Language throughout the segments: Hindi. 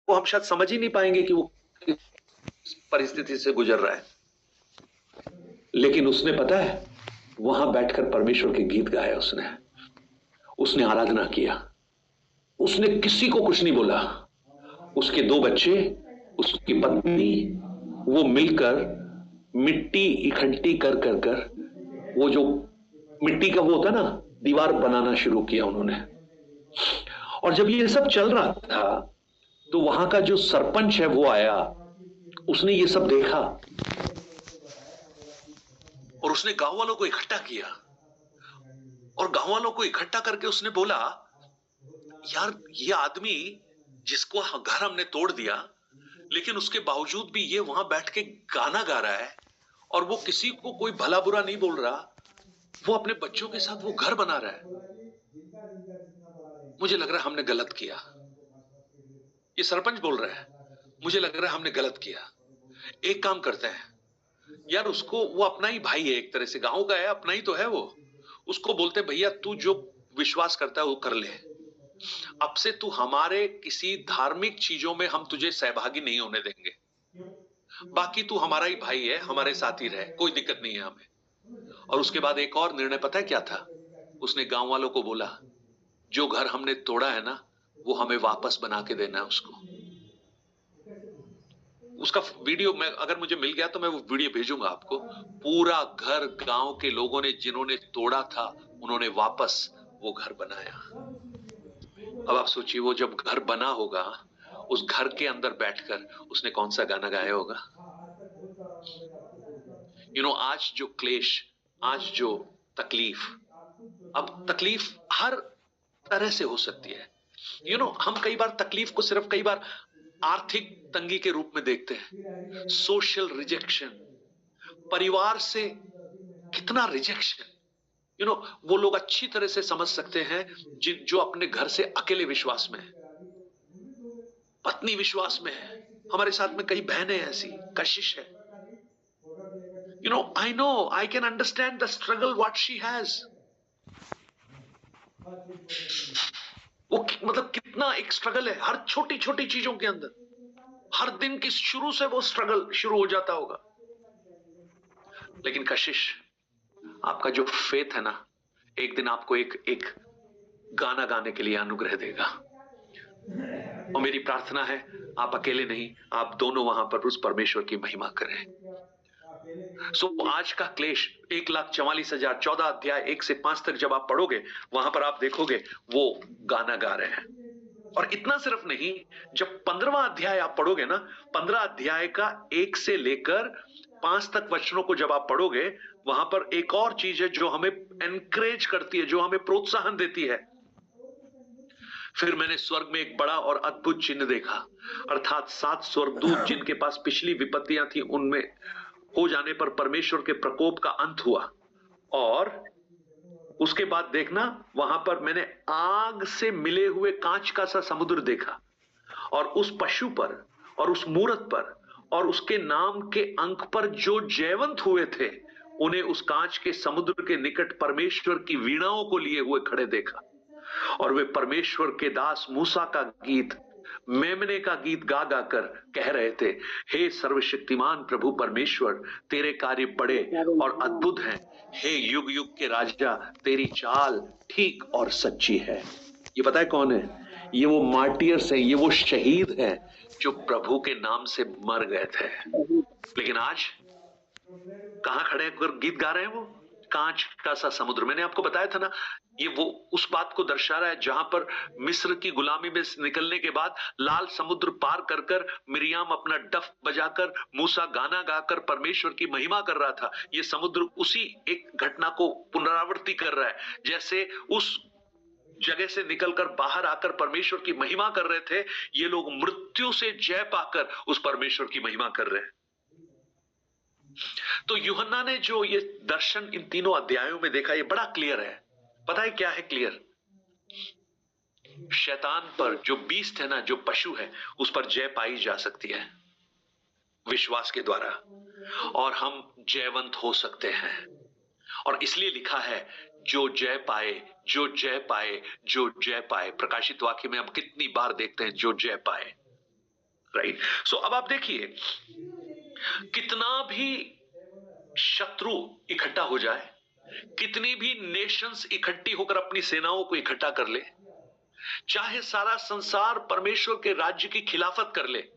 वो हम शायद समझ ही नहीं पाएंगे कि वो किस परिस्थिति से गुजर रहा है। लेकिन उसने, पता है, वहां बैठकर परमेश्वर के गीत गाए। उसने उसने आराधना किया। उसने किसी को कुछ नहीं बोला। उसके दो बच्चे, उसकी पत्नी, वो मिलकर मिट्टी इकट्ठी कर कर कर वो जो मिट्टी का वो होता ना, दीवार बनाना शुरू किया उन्होंने। और जब ये सब चल रहा था तो वहां का जो सरपंच है वो आया। उसने ये सब देखा और उसने गांव वालों को इकट्ठा किया। और गांव वालों को इकट्ठा करके उसने बोला, यार ये आदमी जिसको घर हमने तोड़ दिया, लेकिन उसके बावजूद भी ये वहां बैठ के गाना गा रहा है और वो किसी को कोई भला बुरा नहीं बोल रहा। वो अपने बच्चों के साथ वो घर बना रहा है। मुझे लग रहा है हमने गलत किया। ये सरपंच बोल रहा है, मुझे लग रहा है हमने गलत किया। एक काम करते हैं यार, उसको, वो अपना ही भाई है, एक तरह से गांव का है, अपना ही तो है वो। उसको बोलते, भैया तू जो विश्वास करता है वो कर ले। अब से तू हमारे किसी धार्मिक चीजों में हम तुझे सहभागी नहीं होने देंगे। बाकी तू हमारा ही भाई है, हमारे साथ ही रहे, कोई दिक्कत नहीं है हमें। और उसके बाद एक और निर्णय पता है क्या था? उसने गांव वालों को बोला, जो घर हमने तोड़ा है ना, वो हमें वापस बना के देना है उसको। उसका वीडियो मैं, अगर मुझे मिल गया तो मैं वो वीडियो भेजूंगा आपको। पूरा घर गांव के लोगों ने, जिन्होंने तोड़ा था, उन्होंने वापस वो घर बनाया। अब आप सोचिए, वो जब घर बना होगा, उस घर के अंदर बैठकर उसने कौन सा गाना गाया होगा? आज जो क्लेश, आज जो तकलीफ, अब तकलीफ हर तरह से हो सकती है। हम कई बार तकलीफ को सिर्फ, कई बार आर्थिक तंगी के रूप में देखते हैं। सोशल रिजेक्शन, परिवार से कितना रिजेक्शन। वो लोग अच्छी तरह से समझ सकते हैं जिन जो अपने घर से अकेले विश्वास में है, पत्नी विश्वास में है। हमारे साथ में कई बहनें ऐसी, कशिश है। I know, I can understand the struggle what she has. वो मतलब कितना एक स्ट्रगल है हर छोटी छोटी चीजों के अंदर। हर दिन की शुरू से वो स्ट्रगल शुरू हो जाता होगा। लेकिन कशिश, आपका जो फेथ है ना, एक दिन आपको एक एक गाना गाने के लिए अनुग्रह देगा। और मेरी प्रार्थना है, आप अकेले नहीं, आप दोनों वहां पर उस परमेश्वर की महिमा करें। आज का क्लेश 1,44,000, 14 अध्याय 1 से 5 तक जब आप पढ़ोगे, वहां पर आप देखोगे वो गाना गा रहे हैं। और इतना सिर्फ नहीं, जब 15वां अध्याय आप पढ़ोगे ना, 15 अध्याय का 1 से लेकर 5 तक वचनों को जब आप पढ़ोगे, वहां पर एक और चीज है जो हमें एनकरेज करती है, जो हमें प्रोत्साहन देती है। फिर मैंने स्वर्ग में एक बड़ा और अद्भुत चिन्ह देखा, अर्थात 7 स्वर्गदूत जिनके पास पिछली विपत्तियां थी, उनमें हो जाने पर परमेश्वर के प्रकोप का अंत हुआ। और उसके बाद देखना, वहां पर मैंने आग से मिले हुए कांच का सा समुद्र देखा। और उस पशु पर और उस मूरत पर और उसके नाम के अंक पर जो जयवंत हुए थे, उन्हें उस कांच के समुद्र के निकट परमेश्वर की वीणाओं को लिए हुए खड़े देखा। और वे परमेश्वर के दास मूसा का गीत, मेमने का गीत गा गा कर कह रहे थे, हे सर्वशक्तिमान प्रभु परमेश्वर, तेरे कार्य बड़े और अद्भुत हैं। हे युग युग के राजा, तेरी चाल ठीक और सच्ची है। ये पता है कौन है? ये वो मार्टियर्स हैं, ये वो शहीद हैं जो प्रभु के नाम से मर गए थे। लेकिन आज कहां खड़े होकर गीत गा रहे हैं? वो कांच का सा समुद्र। मैंने आपको बताया था ना, ये वो उस बात को दर्शा रहा है जहां पर मिस्र की गुलामी में निकलने के बाद लाल समुद्र पार कर कर मिरियाम अपना डफ बजाकर, मूसा गाना गाकर परमेश्वर की महिमा कर रहा था। ये समुद्र उसी एक घटना को पुनरावृत्ति कर रहा है। जैसे उस जगह से निकलकर बाहर आकर परमेश्वर की महिमा कर रहे थे, ये लोग मृत्यु से जय पाकर उस परमेश्वर की महिमा कर रहे हैं। तो यूहन्ना ने जो ये दर्शन इन तीनों अध्यायों में देखा, ये बड़ा क्लियर है। पता है क्या है क्लियर? शैतान पर, जो बीस्ट है ना, जो पशु है, उस पर जय पाई जा सकती है विश्वास के द्वारा, और हम जयवंत हो सकते हैं। और इसलिए लिखा है, जो जय पाए, जो जय पाए, जो जय पाए। प्रकाशित वाक्य में हम कितनी बार देखते हैं, जो जय पाए। राइट। सो अब आप देखिए, कितना भी शत्रु इकट्ठा हो जाए, कितनी भी नेशंस इकट्ठी होकर अपनी सेनाओं को इकट्ठा कर ले, चाहे सारा संसार परमेश्वर के राज्य की खिलाफत कर ले,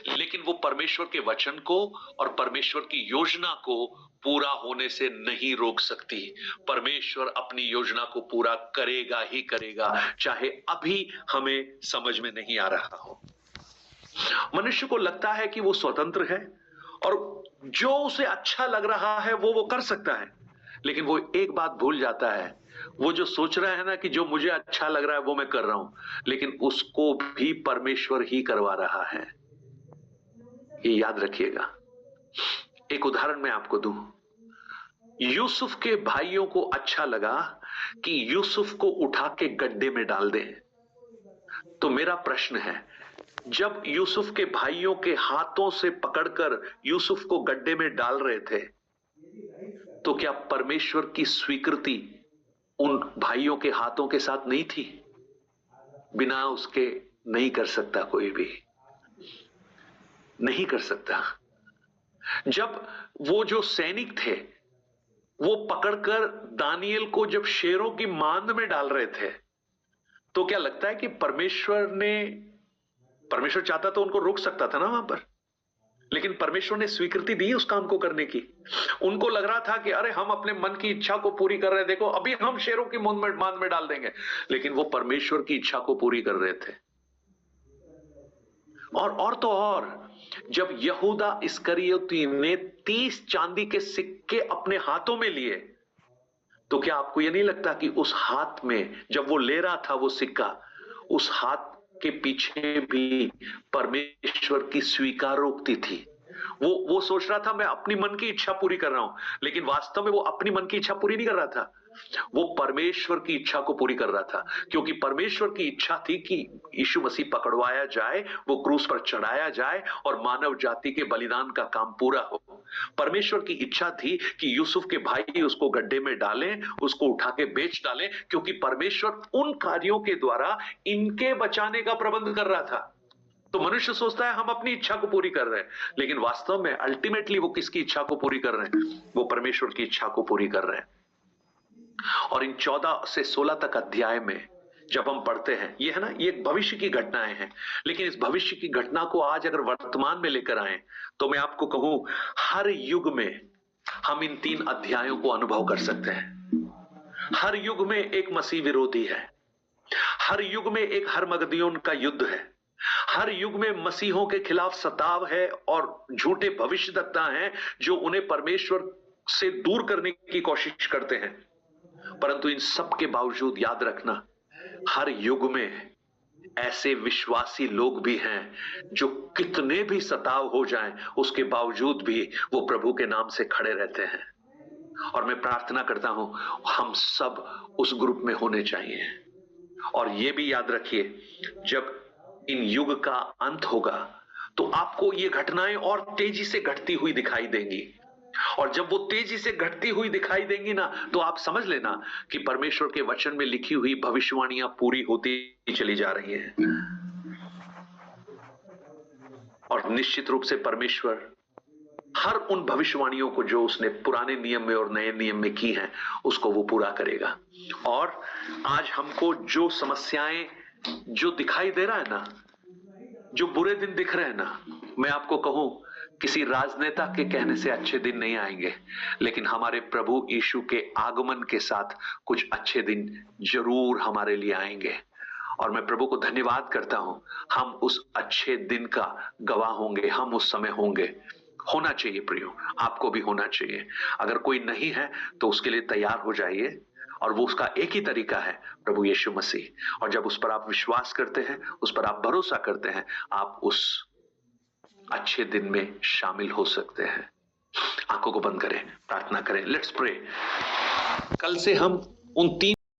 लेकिन वो परमेश्वर के वचन को और परमेश्वर की योजना को पूरा होने से नहीं रोक सकती। परमेश्वर अपनी योजना को पूरा करेगा ही करेगा, चाहे अभी हमें समझ में नहीं आ रहा हो। मनुष्य को लगता है कि वो स्वतंत्र है और जो उसे अच्छा लग रहा है वो कर सकता है, लेकिन वो एक बात भूल जाता है। वो जो सोच रहा है ना कि जो मुझे अच्छा लग रहा है वो मैं कर रहा हूं, लेकिन उसको भी परमेश्वर ही करवा रहा है। ये याद रखिएगा। एक उदाहरण मैं आपको दूं। यूसुफ के भाइयों को अच्छा लगा कि यूसुफ को उठा के गड्ढे में डाल दें। तो मेरा प्रश्न है, जब यूसुफ के भाइयों के हाथों से पकड़कर यूसुफ को गड्ढे में डाल रहे थे, तो क्या परमेश्वर की स्वीकृति उन भाइयों के हाथों के साथ नहीं थी? बिना उसके नहीं कर सकता, कोई भी नहीं कर सकता। जब वो जो सैनिक थे वो पकड़कर दानियल को जब शेरों की मांद में डाल रहे थे, तो क्या लगता है कि परमेश्वर चाहता तो उनको रोक सकता था ना वहां पर, लेकिन परमेश्वर ने स्वीकृति दी उस काम को करने की। उनको लग रहा था कि अरे हम अपने मन की इच्छा को पूरी कर रहे हैं, देखो अभी हम शेरों की मांद में डाल देंगे, लेकिन वो परमेश्वर की इच्छा को पूरी कर रहे थे। और तो और, जब यहूदा इस्करियोती ने 30 चांदी के सिक्के अपने हाथों में लिए, तो क्या आपको यह नहीं लगता कि उस हाथ में जब वो ले रहा था वो सिक्का, उस हाथ के पीछे भी परमेश्वर की स्वीकारोक्ति थी? वो सोच रहा था मैं अपनी मन की इच्छा पूरी कर रहा हूं, लेकिन वास्तव में वो अपनी मन की इच्छा पूरी नहीं कर रहा था, वो परमेश्वर की इच्छा को पूरी कर रहा था। क्योंकि परमेश्वर की इच्छा थी कि यीशु मसीह पकड़वाया जाए, वो क्रूस पर चढ़ाया जाए और मानव जाति के बलिदान का काम पूरा हो। परमेश्वर की इच्छा थी कि यूसुफ के भाई उसको गड्ढे में डालें, उसको उठा के बेच डालें, क्योंकि परमेश्वर उन कार्यों के द्वारा इनके बचाने का प्रबंध कर रहा था। तो मनुष्य सोचता है हम अपनी इच्छा को पूरी कर रहे हैं, लेकिन वास्तव में अल्टीमेटली वो किसकी इच्छा को पूरी कर रहे हैं? वो परमेश्वर की इच्छा को पूरी कर रहे हैं। और इन 14 से 16 तक अध्याय में जब हम पढ़ते हैं, ये है ना, ये भविष्य की घटनाएं हैं, लेकिन इस भविष्य की घटना को आज अगर वर्तमान में लेकर आए, तो मैं आपको कहूं, हर युग में हम इन 3 अध्यायों को अनुभव कर सकते हैं। हर युग में एक मसीह विरोधी है, हर युग में एक हरमगदोन का युद्ध है, हर युग में मसीहों के खिलाफ सताव है और झूठे भविष्यद्वक्ता हैं जो उन्हें परमेश्वर से दूर करने की कोशिश करते हैं। परंतु इन सब के बावजूद याद रखना, हर युग में ऐसे विश्वासी लोग भी हैं जो कितने भी सताव हो जाएं, उसके बावजूद भी वो प्रभु के नाम से खड़े रहते हैं। और मैं प्रार्थना करता हूं हम सब उस ग्रुप में होने चाहिए। और ये भी याद रखिए, जब इन युग का अंत होगा तो आपको ये घटनाएं और तेजी से घटती हुई दिखाई देंगी, और जब वो तेजी से घटती हुई दिखाई देंगी ना, तो आप समझ लेना कि परमेश्वर के वचन में लिखी हुई भविष्यवाणियां पूरी होती चली जा रही हैं। और निश्चित रूप से परमेश्वर हर उन भविष्यवाणियों को जो उसने पुराने नियम में और नए नियम में की हैं, उसको वो पूरा करेगा। और आज हमको जो समस्याएं जो दिखाई दे रहा है ना, जो बुरे दिन दिख रहे हैं ना, मैं आपको कहूं, किसी राजनेता के कहने से अच्छे दिन नहीं आएंगे, लेकिन हमारे प्रभु यीशु के आगमन के साथ कुछ अच्छे दिन जरूर हमारे लिए आएंगे। और मैं प्रभु को धन्यवाद करता हूं, हम उस अच्छे दिन का गवाह होंगे, हम उस समय होंगे। होना चाहिए प्रियो, आपको भी होना चाहिए। अगर कोई नहीं है तो उसके लिए तैयार हो जाइए, और वो उसका एक ही तरीका है, प्रभु यीशु मसीह। और जब उस पर आप विश्वास करते हैं, उस पर आप भरोसा करते हैं, आप उस अच्छे दिन में शामिल हो सकते हैं। आंखों को बंद करें, प्रार्थना करें, लेट्स प्रे। कल से हम उन 3